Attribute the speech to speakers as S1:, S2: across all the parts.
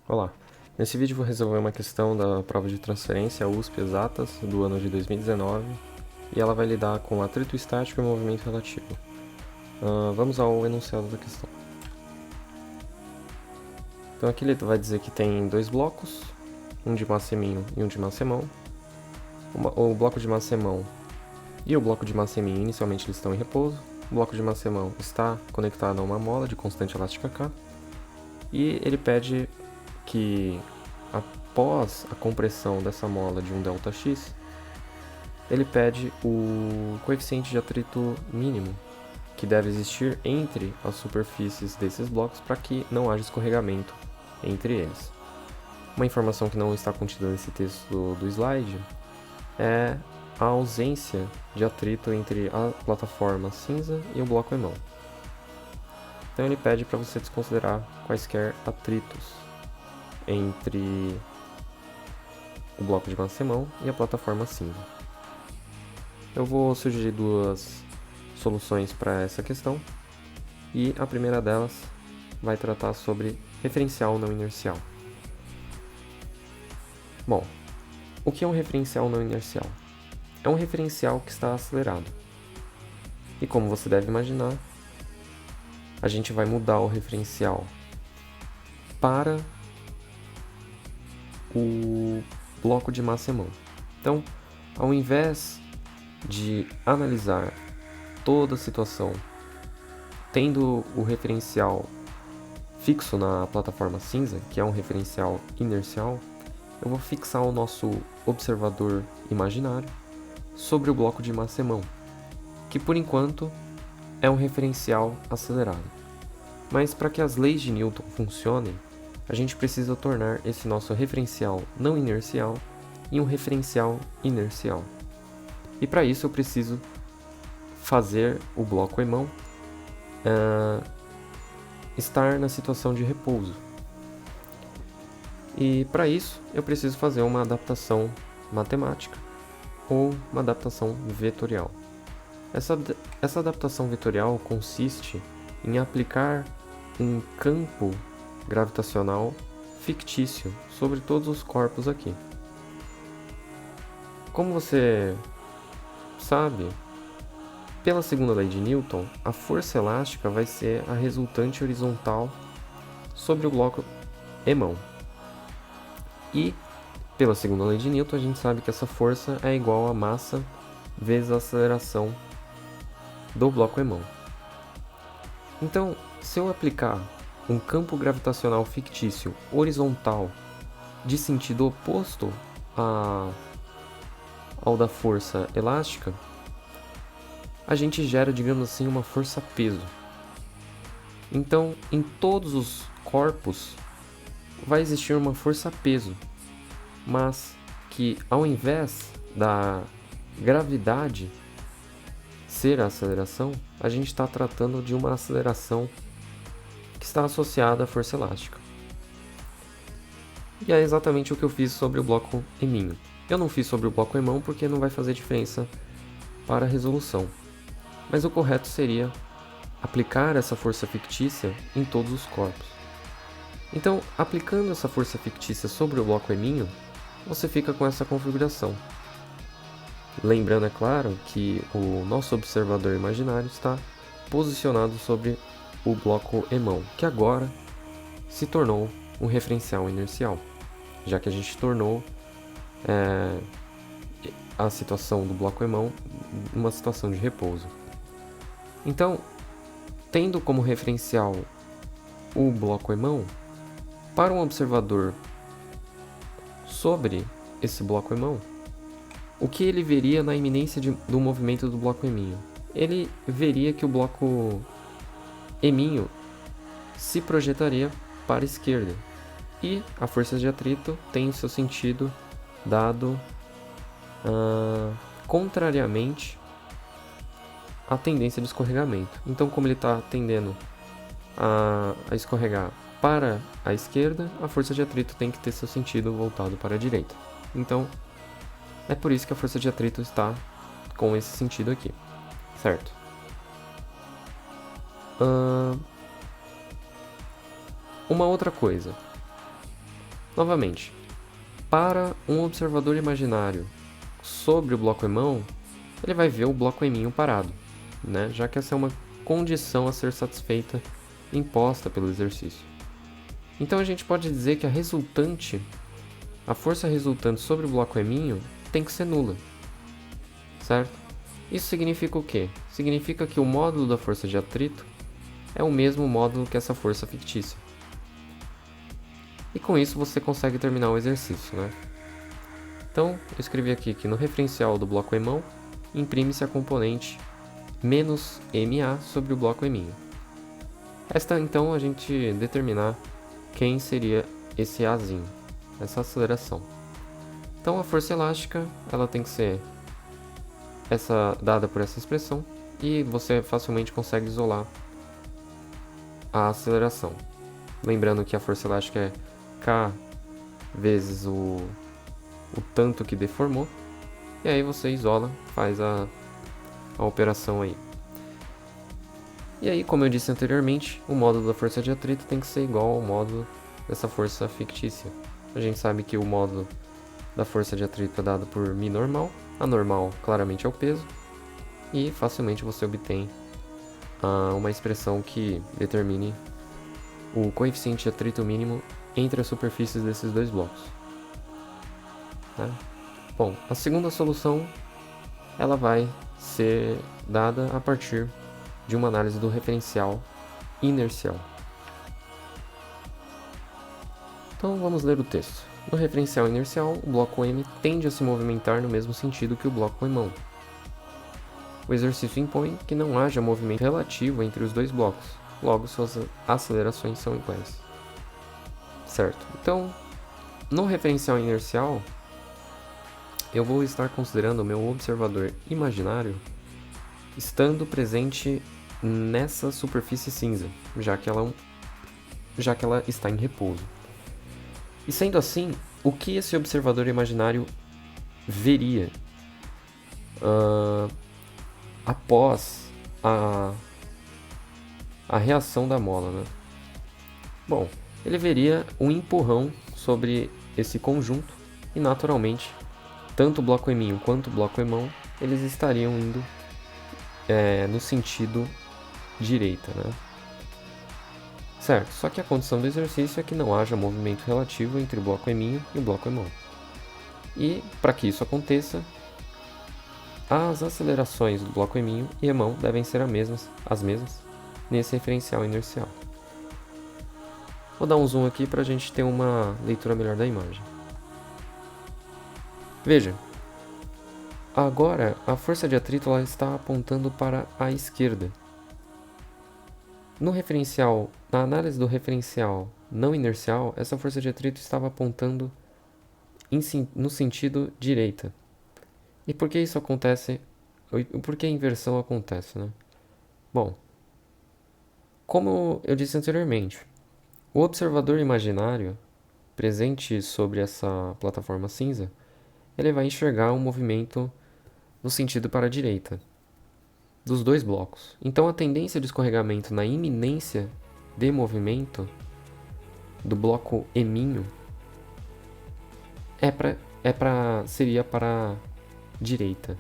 S1: Olá, nesse vídeo vou resolver uma questão da prova de transferência USP Exatas do ano de 2019 e ela vai lidar com atrito estático e movimento relativo. Vamos ao enunciado da questão. Então aqui ele vai dizer que tem dois blocos, um de massa e um de massa mão. O bloco de massa mão e o bloco de massa inicialmente eles estão em repouso. O bloco de massa mão está conectado a uma mola de constante elástica K e ele pede que após a compressão dessa mola de um ΔX, ele pede o coeficiente de atrito mínimo que deve existir entre as superfícies desses blocos para que não haja escorregamento entre eles. Uma informação que não está contida nesse texto do slide é a ausência de atrito entre a plataforma cinza e o bloco emão. Então ele pede para você desconsiderar quaisquer atritos entre o bloco de massa emão e a plataforma cinza. Eu vou sugerir duas soluções para essa questão e a primeira delas vai tratar sobre referencial não inercial. Bom, o que é um referencial não inercial? É um referencial que está acelerado. E como você deve imaginar, a gente vai mudar o referencial para o bloco de massa emão. Então, ao invés de analisar toda a situação tendo o referencial fixo na plataforma cinza, que é um referencial inercial, eu vou fixar o nosso observador imaginário sobre o bloco de massa emão, que por enquanto é um referencial acelerado. Mas para que as leis de Newton funcionem, a gente precisa tornar esse nosso referencial não inercial em um referencial inercial. E para isso eu preciso fazer o bloco emão estar na situação de repouso. E para isso eu preciso fazer uma adaptação matemática ou uma adaptação vetorial. Essa adaptação vetorial consiste em aplicar um campo gravitacional fictício sobre todos os corpos aqui. Como você sabe, pela segunda lei de Newton, a força elástica vai ser a resultante horizontal sobre o bloco emão. E, pela segunda lei de Newton, a gente sabe que essa força é igual a massa vezes a aceleração do bloco emão. Então, se eu aplicar um campo gravitacional fictício horizontal de sentido oposto ao da força elástica, a gente gera, digamos assim, uma força-peso. Então, em todos os corpos vai existir uma força-peso, mas que ao invés da gravidade ser a aceleração, a gente está tratando de uma aceleração que está associada à força elástica. E é exatamente o que eu fiz sobre o bloco eminho. Eu não fiz sobre o bloco emão porque não vai fazer diferença para a resolução. Mas o correto seria aplicar essa força fictícia em todos os corpos. Então, aplicando essa força fictícia sobre o bloco eminho, você fica com essa configuração. Lembrando, é claro, que o nosso observador imaginário está posicionado sobre o bloco emão, que agora se tornou um referencial inercial, já que a gente tornou a situação do bloco emão uma situação de repouso. Então, tendo como referencial o bloco emão, para um observador sobre esse bloco emão, o que ele veria na iminência do movimento do bloco eminho? Ele veria que o bloco eminho se projetaria para a esquerda e a força de atrito tem o seu sentido dado contrariamente à tendência de escorregamento. Então, como ele está tendendo a escorregar para a esquerda, a força de atrito tem que ter seu sentido voltado para a direita. Então, é por isso que a força de atrito está com esse sentido aqui, certo? Uma outra coisa. Novamente, para um observador imaginário sobre o bloco emão, ele vai ver o bloco eminho parado, né? Já que essa é uma condição a ser satisfeita imposta pelo exercício. Então a gente pode dizer que a força resultante sobre o bloco eminho tem que ser nula, certo? Isso significa o quê? Significa que o módulo da força de atrito é o mesmo módulo que essa força fictícia. E com isso você consegue terminar o exercício, né? Então, eu escrevi aqui que no referencial do bloco emão, imprime-se a componente menos MA sobre o bloco eminho. Esta, então, a gente determinar quem seria esse Azinho, essa aceleração. Então, a força elástica, ela tem que ser dada por essa expressão, e você facilmente consegue isolar a aceleração. Lembrando que a força elástica é K vezes o tanto que deformou, e aí você isola, faz a operação aí. E aí, como eu disse anteriormente, o módulo da força de atrito tem que ser igual ao módulo dessa força fictícia. A gente sabe que o módulo da força de atrito é dado por μ normal, a normal claramente é o peso, e facilmente você obtém uma expressão que determine o coeficiente de atrito mínimo entre as superfícies desses dois blocos. Né? Bom, a segunda solução ela vai ser dada a partir de uma análise do referencial inercial. Então vamos ler o texto. No referencial inercial, o bloco M tende a se movimentar no mesmo sentido que o bloco emão. O exercício impõe que não haja movimento relativo entre os dois blocos, logo suas acelerações são iguais. Certo, então no referencial inercial eu vou estar considerando o meu observador imaginário estando presente nessa superfície cinza, já que ela está em repouso. E sendo assim, o que esse observador imaginário veria após a reação da mola, né? Bom, ele veria um empurrão sobre esse conjunto e, naturalmente, tanto o bloco eminho quanto o bloco emão, eles estariam indo no sentido direita, né? Certo, só que a condição do exercício é que não haja movimento relativo entre o bloco eminho e o bloco emão. E, para que isso aconteça, as acelerações do bloco eminho e emão devem ser as mesmas nesse referencial inercial. Vou dar um zoom aqui para a gente ter uma leitura melhor da imagem. Veja, agora a força de atrito ela está apontando para a esquerda. Na análise do referencial não inercial, essa força de atrito estava apontando no sentido direita. E por que isso acontece? Por que a inversão acontece, né? Bom, como eu disse anteriormente, o observador imaginário presente sobre essa plataforma cinza, ele vai enxergar um movimento no sentido para a direita dos dois blocos. Então a tendência de escorregamento na iminência de movimento do bloco eminho seria para a direita.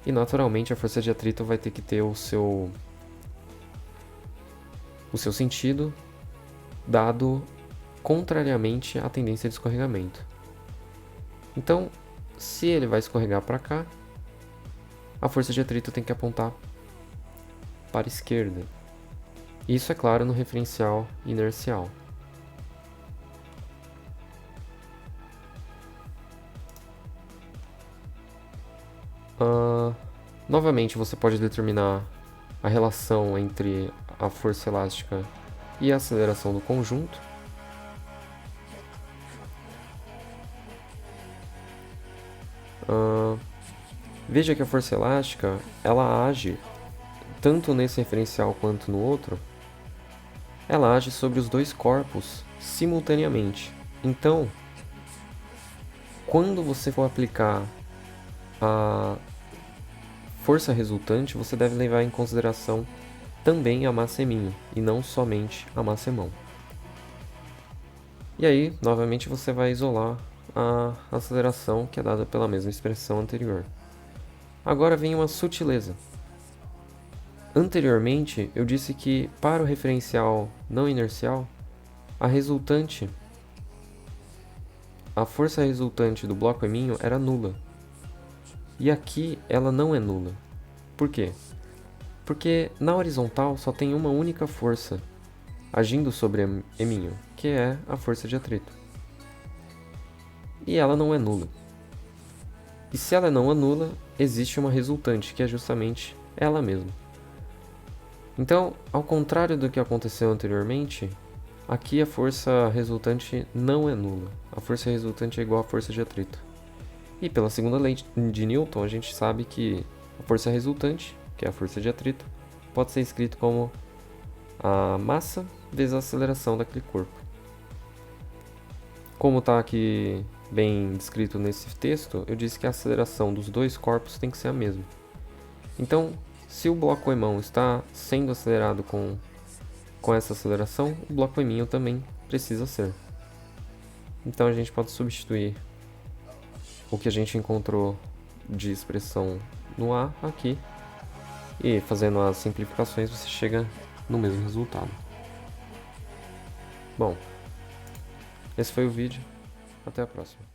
S1: E naturalmente a força de atrito vai ter que ter o seu sentido dado contrariamente à tendência de escorregamento. Então, se ele vai escorregar para cá, a força de atrito tem que apontar para a esquerda. Isso é claro no referencial inercial. Novamente, você pode determinar a relação entre a força elástica e a aceleração do conjunto. Veja que a força elástica ela age tanto nesse referencial quanto no outro, ela age sobre os dois corpos simultaneamente. Então, quando você for aplicar a força resultante, você deve levar em consideração também a massa eminho, e não somente a massa emão. E aí, novamente, você vai isolar a aceleração que é dada pela mesma expressão anterior. Agora vem uma sutileza. Anteriormente, eu disse que para o referencial não inercial, a força resultante do bloco eminho era nula. E aqui ela não é nula. Por quê? Porque na horizontal só tem uma única força agindo sobre eminho, que é a força de atrito. E ela não é nula. E se ela não é nula, existe uma resultante, que é justamente ela mesma. Então, ao contrário do que aconteceu anteriormente, aqui a força resultante não é nula. A força resultante é igual à força de atrito. E pela segunda lei de Newton, a gente sabe que a força resultante, que é a força de atrito, pode ser escrito como a massa vezes a aceleração daquele corpo. Como está aqui bem descrito nesse texto, eu disse que a aceleração dos dois corpos tem que ser a mesma. Então, se o bloco emão está sendo acelerado com essa aceleração, o bloco eminho também precisa ser. Então a gente pode substituir o que a gente encontrou de expressão no A aqui, e fazendo as simplificações você chega no mesmo resultado. Bom, esse foi o vídeo. Até a próxima.